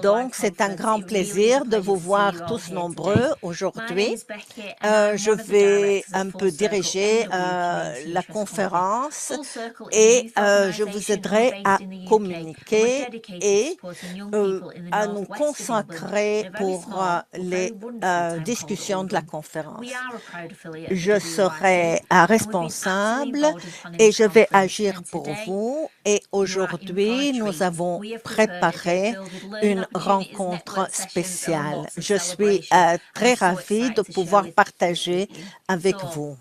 Donc, c'est un grand plaisir de vous voir tous nombreux aujourd'hui. Je vais un peu diriger la conférence et je vous aiderai à communiquer et à nous consacrer pour les discussions de la conférence. Je serai responsable et je vais agir pour vous. Et aujourd'hui, nous avons préparé une rencontre spéciale. Je suis très ravie de pouvoir partager avec vous.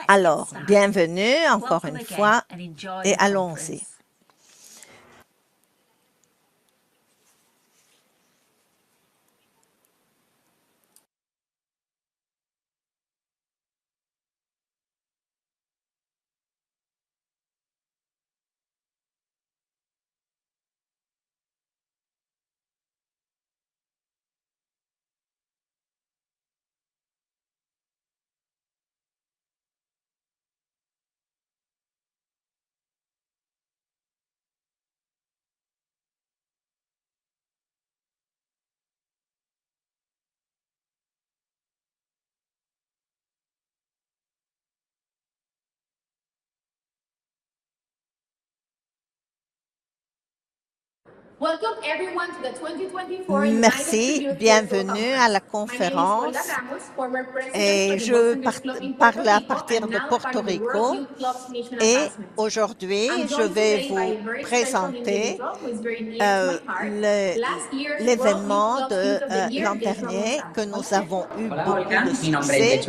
Alors, bienvenue encore une fois et allons-y. Merci, bienvenue à la conférence. Et je parle à partir de Porto Rico et aujourd'hui, je vais vous présenter l'événement de l'an dernier que nous avons eu beaucoup de succès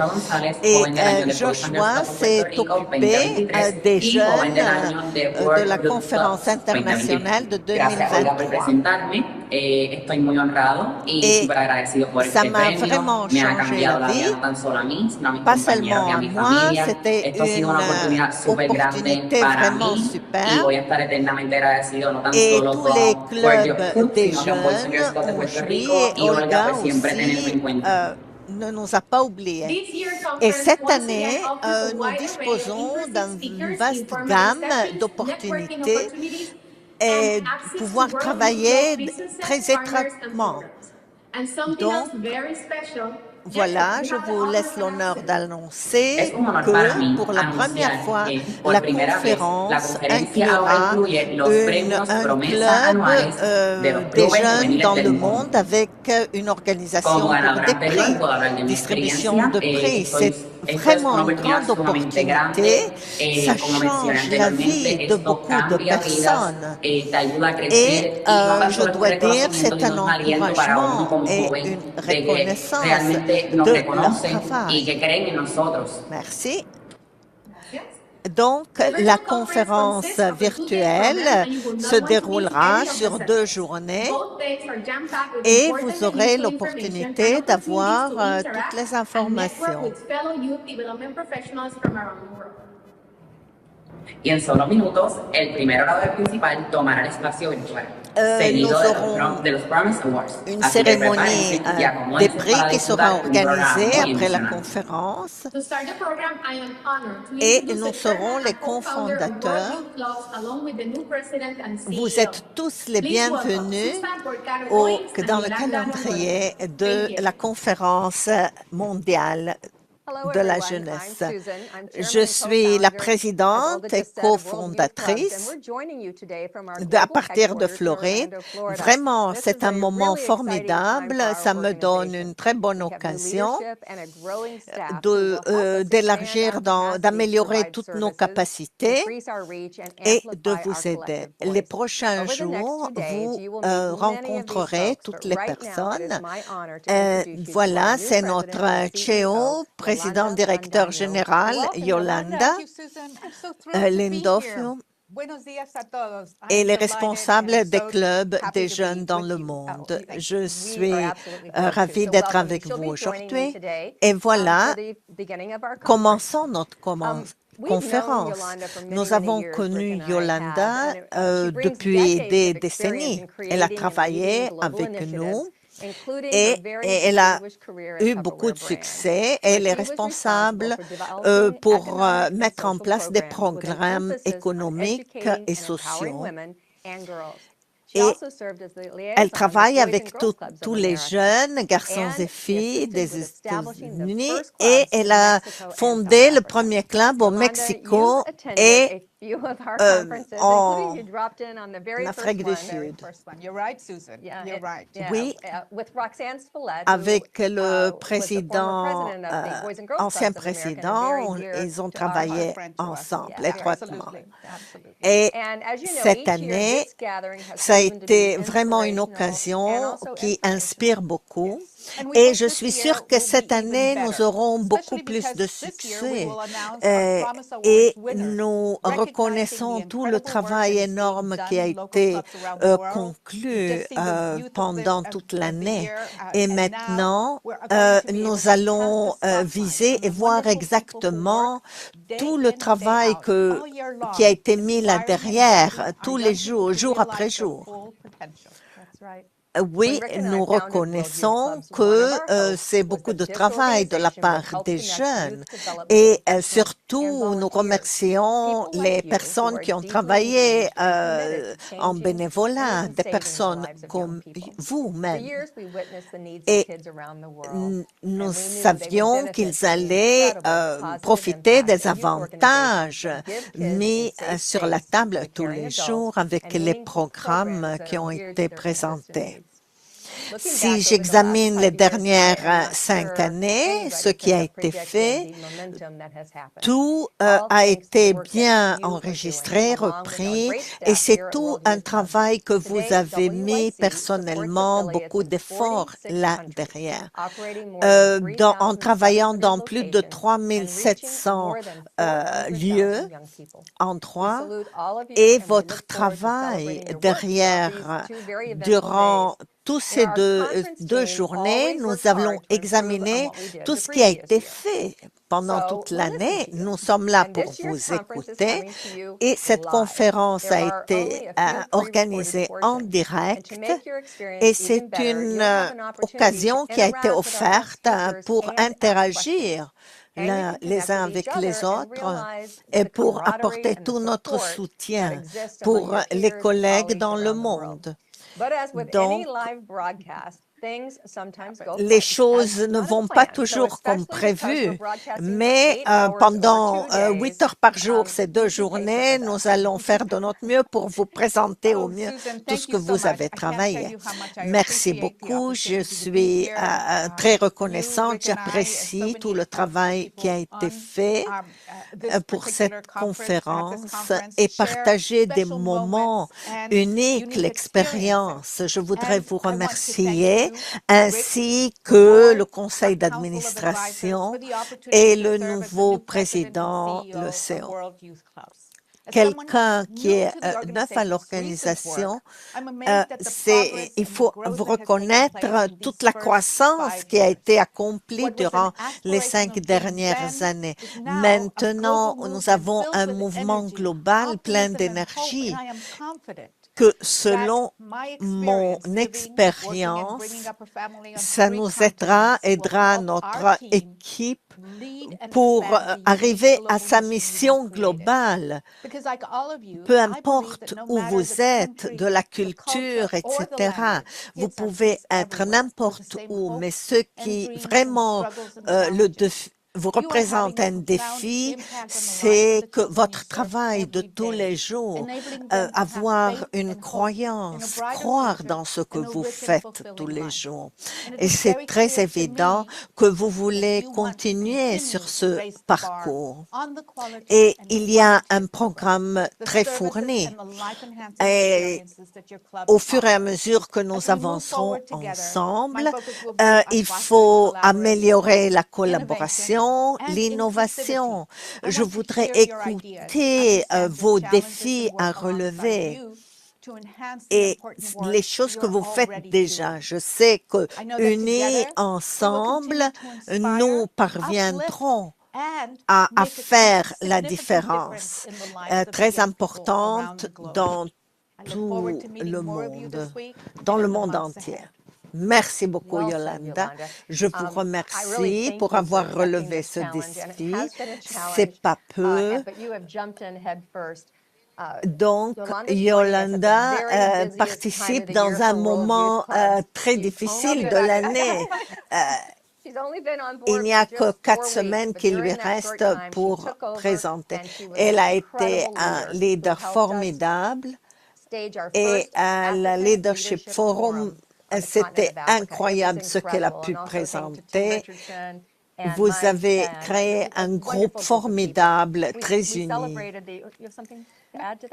et Joshua s'est occupé des jeunes de la conférence internationale de 2023. Et ça m'a vraiment changé la vie, pas seulement à moi, c'était une opportunité vraiment super. Et tous les clubs des jeunes ont joui et Olga aussi ne nous a pas oubliés. Et cette année, nous disposons d'une vaste gamme d'opportunités et pouvoir travailler très étroitement. Donc, voilà, je vous laisse l'honneur d'annoncer que pour la première fois, la conférence inclura un club des jeunes dans le monde avec une organisation pour des prix, distribution de prix. C'est vraiment une grande opportunité. Ça change la vie de beaucoup de personnes. Et je dois dire, c'est un encouragement et une reconnaissance de leur travail. Merci. Donc, la conférence virtuelle se déroulera sur 2 journées et vous aurez l'opportunité d'avoir toutes les informations. Y en solo minutos, el primer orador principal tomará el espacio virtual. Nous aurons une cérémonie des prix qui sera organisée après la conférence et nous serons les cofondateurs. Vous êtes tous les bienvenus dans le calendrier de la conférence mondiale de la jeunesse. Je suis la présidente et cofondatrice à partir de Floride. Vraiment, c'est un moment formidable. Ça me donne une très bonne occasion d'élargir, d'améliorer toutes nos capacités et de vous aider. Les prochains jours, vous rencontrerez toutes les personnes. Voilà, c'est notre CEO, président directeur général, Yolanda Lindolfo, et les responsables des clubs des jeunes dans le monde. Je suis ravie d'être avec vous aujourd'hui. Et voilà, commençons notre conférence. Nous avons connu Yolanda depuis des décennies. Elle a travaillé avec nous. Et elle a eu beaucoup de succès. Elle est responsable pour mettre en place des programmes économiques et sociaux Et elle travaille avec tous les jeunes, garçons et filles des États-Unis, et elle a fondé le premier club au Mexico et en Afrique du Sud. Oui, avec le président, ancien président, ils ont travaillé ensemble étroitement. Et cette année, ça a été vraiment une occasion qui inspire beaucoup. Et je suis sûre que cette année, nous aurons beaucoup plus de succès. Et nous reconnaissons tout le travail énorme qui a été conclu pendant toute l'année. Et maintenant, nous allons viser et voir exactement tout le travail qui a été mis là derrière, tous les jours, jour après jour. Oui, nous reconnaissons que c'est beaucoup de travail de la part des jeunes et surtout nous remercions les personnes qui ont travaillé en bénévolat, des personnes comme vous-même. Et nous savions qu'ils allaient profiter des avantages mis sur la table tous les jours avec les programmes qui ont été présentés. Si j'examine les dernières 5 années, ce qui a été fait, tout a été bien enregistré, repris, et c'est tout un travail que vous avez mis personnellement, beaucoup d'efforts là derrière. En travaillant dans plus de 3700 lieux, endroits, et votre travail derrière, durant tous ces deux journées, nous allons examiner tout ce qui a été fait pendant toute l'année. Nous sommes là pour vous écouter et cette conférence a été organisée en direct et c'est une occasion qui a été offerte pour interagir les uns avec les autres et pour apporter tout notre soutien pour les collègues dans le monde. Donc, les choses ne vont pas toujours comme prévu, mais pendant 8 heures par jour, ces 2 journées, nous allons faire de notre mieux pour vous présenter au mieux tout ce que vous avez travaillé. Merci beaucoup, je suis très reconnaissante, j'apprécie tout le travail qui a été fait pour cette conférence et partager des moments uniques, l'expérience. Je voudrais vous remercier ainsi que le conseil d'administration et le nouveau président, le CEO. Quelqu'un qui est neuf à l'organisation, il faut vous reconnaître toute la croissance qui a été accomplie durant les 5 dernières années. Maintenant, nous avons un mouvement global plein d'énergie que selon mon expérience, ça nous aidera notre équipe pour arriver à sa mission globale. Peu importe où vous êtes, de la culture, etc., vous pouvez être n'importe où, mais ce qui vraiment vous représente un défi, c'est que votre travail de tous les jours, avoir une croyance, croire dans ce que vous faites tous les jours. Et c'est très évident que vous voulez continuer sur ce parcours. Et il y a un programme très fourni. Et au fur et à mesure que nous avancerons ensemble, il faut améliorer la collaboration, l'innovation. Je voudrais écouter vos défis à relever et les choses que vous faites déjà. Je sais que unis ensemble, nous parviendrons à faire la différence très importante dans tout le monde entier. Merci beaucoup, Yolanda. Je vous remercie pour avoir relevé ce défi. C'est pas peu. Donc, Yolanda participe dans un moment très difficile de l'année. Il n'y a que 4 semaines qui lui restent pour présenter. Elle a été un leader formidable et à la Leadership Forum, c'était incroyable ce qu'elle a pu présenter. Vous avez créé un groupe formidable, très uni.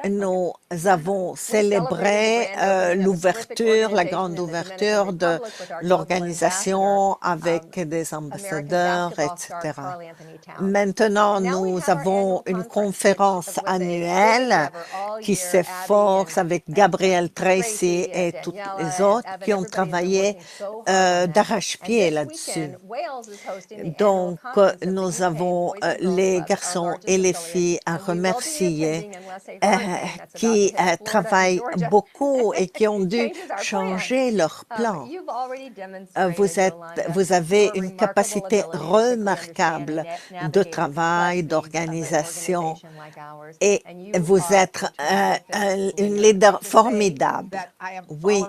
Nous avons célébré l'ouverture, la grande ouverture de l'organisation avec des ambassadeurs, etc. Maintenant, nous avons une conférence annuelle qui s'efforce avec Gabrielle Tracy et toutes les autres qui ont travaillé d'arrache-pied là-dessus. Donc, nous avons les garçons et les filles à remercier qui travaillent beaucoup et qui ont dû changer leur plan. Vous avez une capacité remarquable de travail, d'organisation et vous êtes une leader formidable. Oui.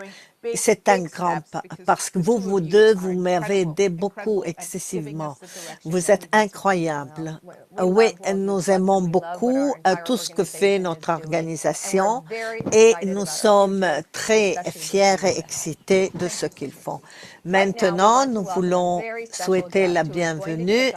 C'est un grand pas, parce que vous deux, vous m'avez aidé beaucoup excessivement. Vous êtes incroyable. Oui, nous aimons beaucoup tout ce que fait notre organisation et nous sommes très fiers et excités de ce qu'ils font. Maintenant, nous voulons souhaiter la bienvenue